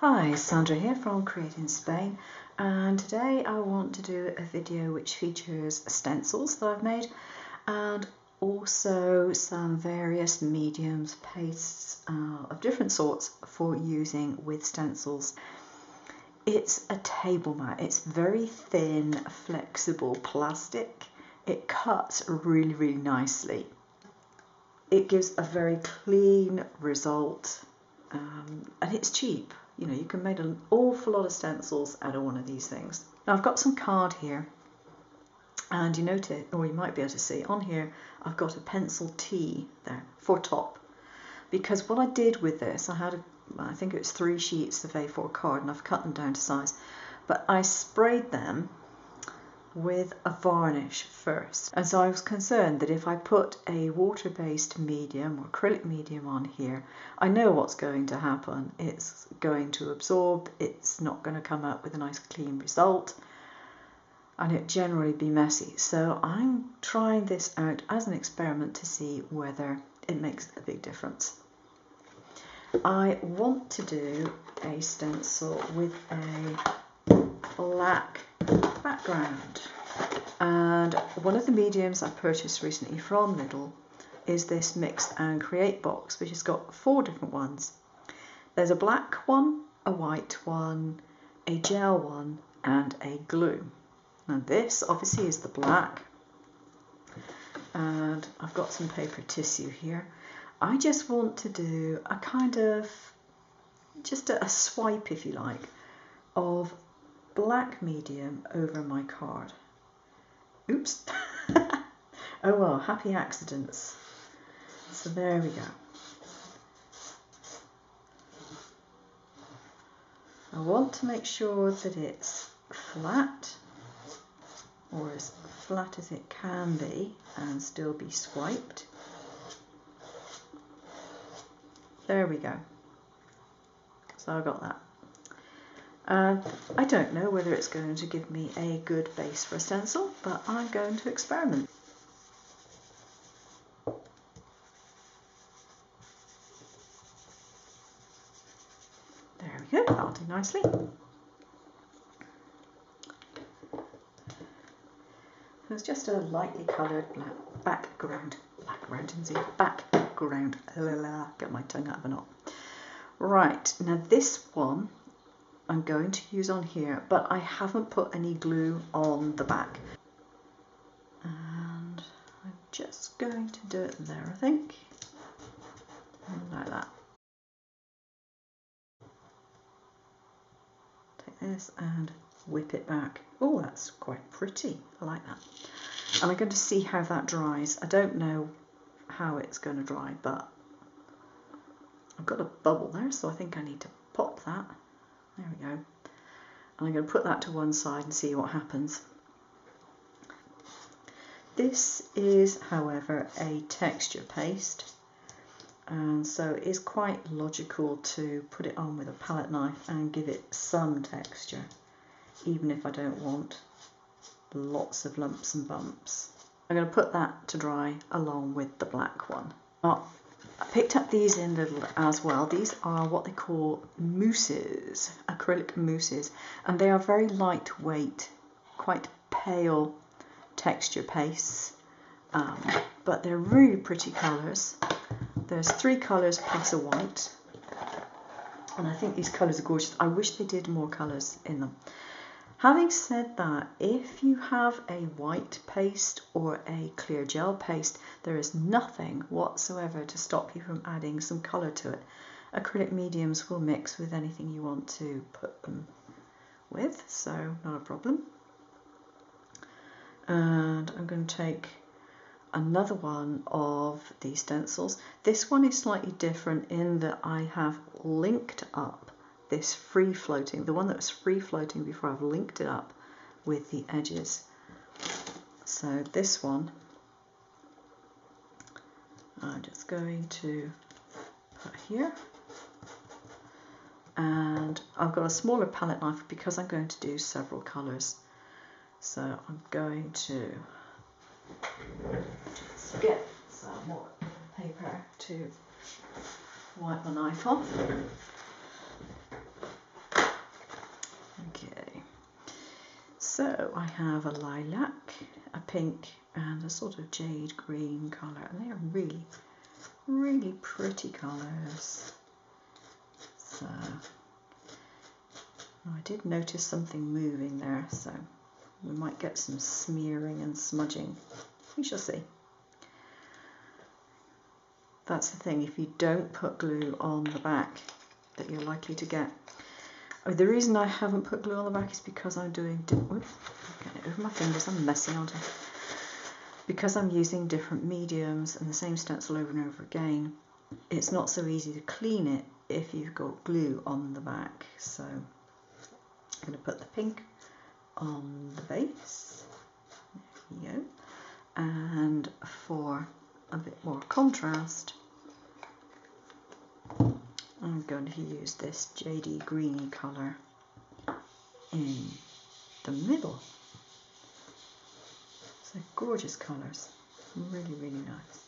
Hi, Sandra here from Create in Spain, and today I want to do a video which features stencils that I've made and also some various mediums, pastes of different sorts for using with stencils. It's a table mat. It's very thin, flexible plastic. It cuts really nicely. It gives a very clean result and it's cheap. You know, you can make an awful lot of stencils out of one of these things. Now I've got some card here, and you notice, or you might be able to see on here, I've got a pencil T there for top, because what I did with this, I think it was 3 sheets of A4 card, and I've cut them down to size, but I sprayed them with a varnish first, and so I was concerned that if I put a water-based medium or acrylic medium on here, I know what's going to happen. It's going to absorb, it's not going to come out with a nice clean result, and it generally be messy. So I'm trying this out as an experiment to see whether it makes a big difference. I want to do a stencil with a black background, and one of the mediums I purchased recently from Lidl is this Mix and Create box, which has got 4 different ones. There's a black one, a white one, a gel one, and a glue. Now this obviously is the black, and I've got some paper tissue here. I just want to do a kind of just a swipe, if you like, of black medium over my card. Oops. Oh well, happy accidents. So there we go. I want to make sure that it's flat, or as flat as it can be, and still be swiped. There we go. So I got that. I don't know whether it's going to give me a good base for a stencil, but I'm going to experiment. There we go, that'll do nicely. There's just a lightly coloured background. Get my tongue out of a knot. Right, now this one I'm going to use on here, but I haven't put any glue on the back. And I'm just going to do it there, I think. Like that. Take this and whip it back. Oh, that's quite pretty. I like that. And I'm going to see how that dries. I don't know how it's going to dry, but I've got a bubble there, so I think I need to pop that. There we go. And I'm going to put that to one side and see what happens. This is, however, a texture paste, and so it is quite logical to put it on with a palette knife and give it some texture, even if I don't want lots of lumps and bumps. I'm going to put that to dry along with the black one. Now, I picked up these in Lidl as well. These are what they call mousses, acrylic mousses, and they are very lightweight, quite pale texture pastes, but they're really pretty colours. There's 3 colours plus a white, and I think these colours are gorgeous. I wish they did more colours in them. Having said that, if you have a white paste or a clear gel paste, there is nothing whatsoever to stop you from adding some colour to it. Acrylic mediums will mix with anything you want to put them with, so not a problem. And I'm going to take another one of these stencils. This one is slightly different in that I have linked up this free floating, the one that was free floating before, I've linked it up with the edges. So this one I'm just going to put here, and I've got a smaller palette knife because I'm going to do several colours. So I'm going to just get some more paper to wipe my knife off. So I have a lilac, a pink and a sort of jade green colour, and they are really, really pretty colours. So I did notice something moving there, so we might get some smearing and smudging. We shall see. That's the thing, if you don't put glue on the back, that you're likely to get. The reason I haven't put glue on the back is because I'm doing, getting it over my fingers, I'm messing on it. Because I'm using different mediums and the same stencil over and over again, it's not so easy to clean it if you've got glue on the back. So I'm going to put the pink on the base, there you go, and for a bit more contrast, I'm going to use this jadey greeny colour in the middle. So gorgeous colours, really, really nice.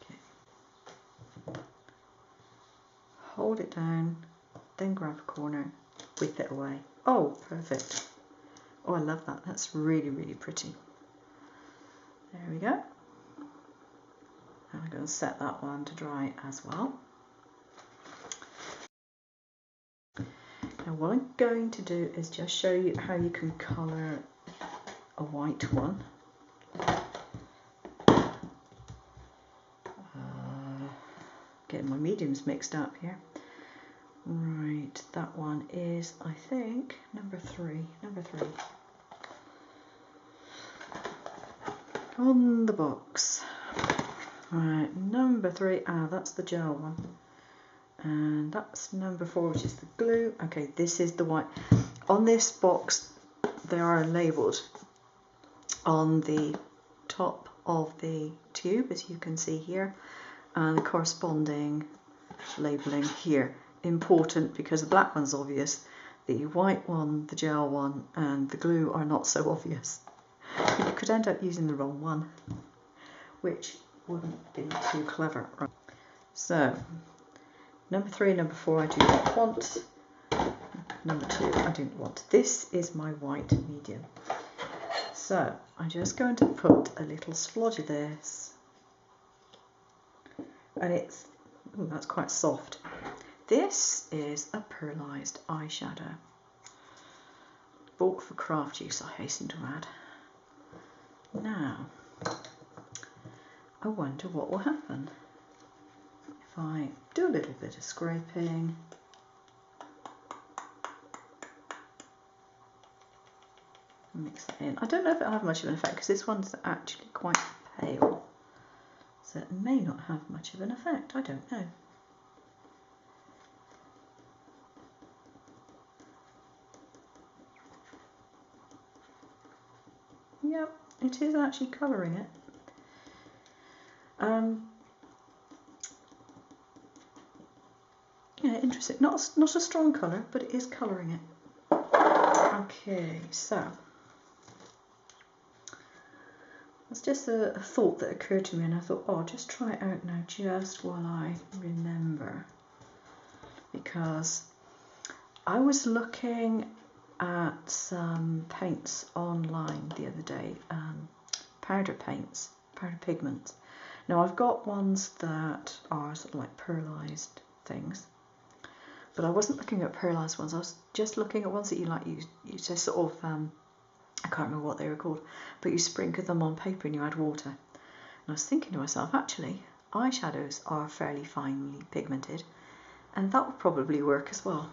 Okay. Hold it down, then grab a corner, whip it away. Oh, perfect. Oh, I love that. That's really, really pretty. There we go. And I'm going to set that one to dry as well. Now what I'm going to do is just show you how you can colour a white one. Getting my mediums mixed up here. Right, that one is, I think, number three. On the box. Right, number 3, that's the gel one. And that's number 4, which is the glue. Okay, this is the white. On this box, they are labelled on the top of the tube, as you can see here, and the corresponding labelling here. Important because the black one's obvious, the white one, the gel one, and the glue are not so obvious. You could end up using the wrong one, which wouldn't be too clever. Right. So, number 3, number 4 I do not want. Number 2 I do not want. This is my white medium. So, I'm just going to put a little splodge of this. And it's, ooh, that's quite soft. This is a pearlised eyeshadow. Bought for craft use, I hasten to add. Now, I wonder what will happen if I do a little bit of scraping. Mix it in. I don't know if it'll have much of an effect because this one's actually quite pale. So it may not have much of an effect, I don't know. Yep, it is actually colouring it. Yeah, interesting. Not a strong colour, but it is colouring it. Okay, so that's just a thought that occurred to me, and I thought, oh, I'll just try it out now, just while I remember, because I was looking at some paints online the other day, powder paints, powder pigments. Now I've got ones that are sort of like pearlised things, but I wasn't looking at pearlised ones. I was just looking at ones that you just sort of, I can't remember what they were called, but you sprinkle them on paper and you add water. And I was thinking to myself, actually, eyeshadows are fairly finely pigmented, and that would probably work as well.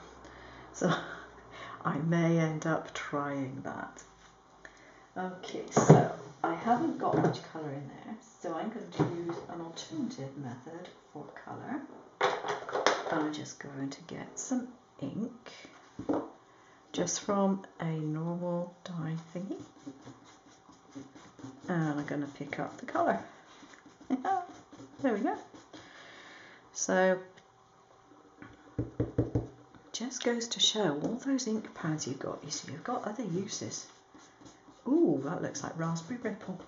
So I may end up trying that. Okay, so I haven't got much colour in there, so I'm going to use an alternative method for colour. I'm just going to get some ink, just from a normal dye thingy, and I'm going to pick up the colour. There we go. So, just goes to show all those ink pads you've got. You see, you've got other uses. Ooh, that looks like raspberry ripple.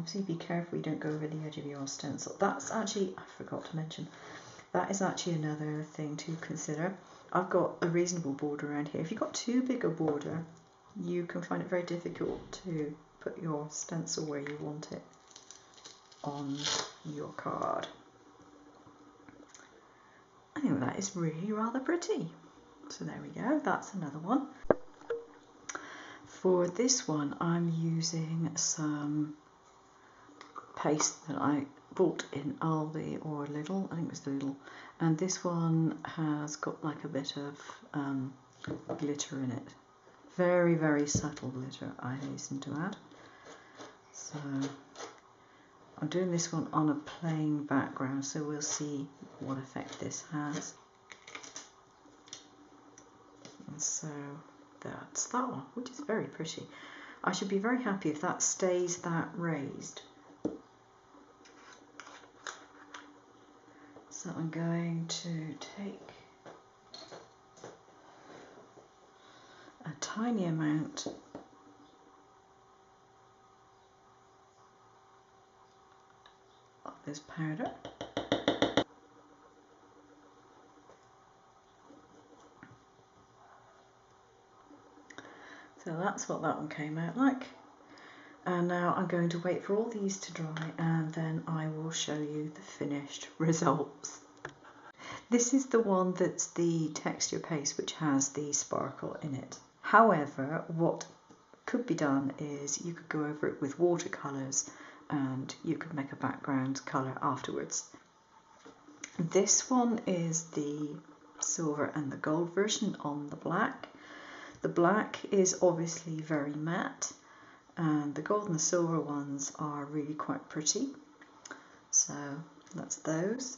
obviously be careful you don't go over the edge of your stencil. That's actually, I forgot to mention, that is actually another thing to consider. I've got a reasonable border around here. If you've got too big a border, you can find it very difficult to put your stencil where you want it on your card. Anyway, that is really rather pretty. So there we go, that's another one. For this one, I'm using some paste that I bought in Aldi or Lidl, I think it was Lidl, and this one has got like a bit of glitter in it. Very, very subtle glitter, I hasten to add. So I'm doing this one on a plain background, so we'll see what effect this has. And so that's that one, which is very pretty. I should be very happy if that stays that raised. So I'm going to take a tiny amount of this powder. So that's what that one came out like. And now I'm going to wait for all these to dry and then I will show you the finished results. This is the one that's the texture paste which has the sparkle in it. However, what could be done is you could go over it with watercolours and you could make a background colour afterwards. This one is the silver and the gold version on the black. The black is obviously very matte and the gold and the silver ones are really quite pretty. So that's those.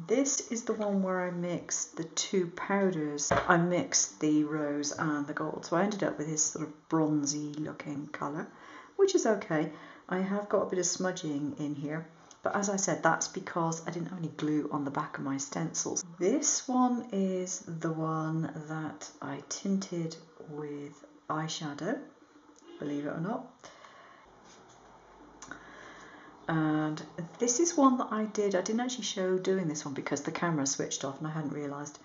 This is the one where I mixed the two powders. I mixed the rose and the gold, so I ended up with this sort of bronzy looking colour, which is okay. I have got a bit of smudging in here, but as I said, that's because I didn't have any glue on the back of my stencils. This one is the one that I tinted with eyeshadow, believe it or not. And this is one that I didn't actually show doing this one because the camera switched off and I hadn't realised.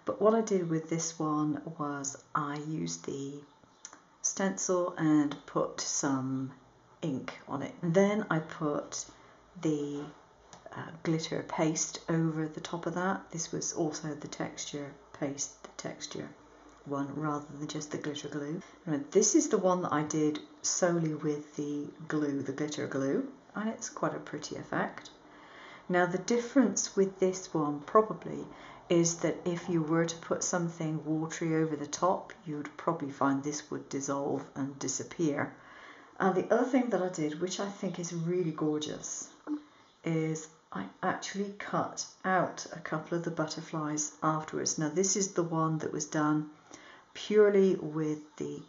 But what I did with this one was I used the stencil and put some ink on it. And then I put the glitter paste over the top of that. This was also the texture paste, the texture one rather than just the glitter glue. And this is the one that I did solely with the glue, the glitter glue. And it's quite a pretty effect. Now the difference with this one probably is that if you were to put something watery over the top, you'd probably find this would dissolve and disappear. And the other thing that I did, which I think is really gorgeous, is I actually cut out a couple of the butterflies afterwards. Now this is the one that was done purely with the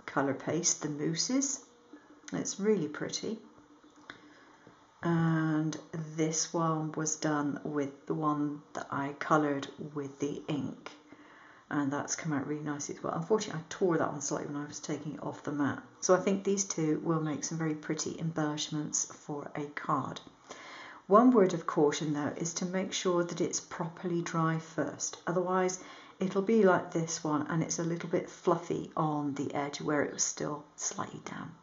colour paste, the mousses. It's really pretty. And this one was done with the one that I coloured with the ink, and that's come out really nicely as well. Unfortunately, I tore that one slightly when I was taking it off the mat. So I think these two will make some very pretty embellishments for a card. One word of caution though is to make sure that it's properly dry first, otherwise it'll be like this one and it's a little bit fluffy on the edge where it was still slightly damp.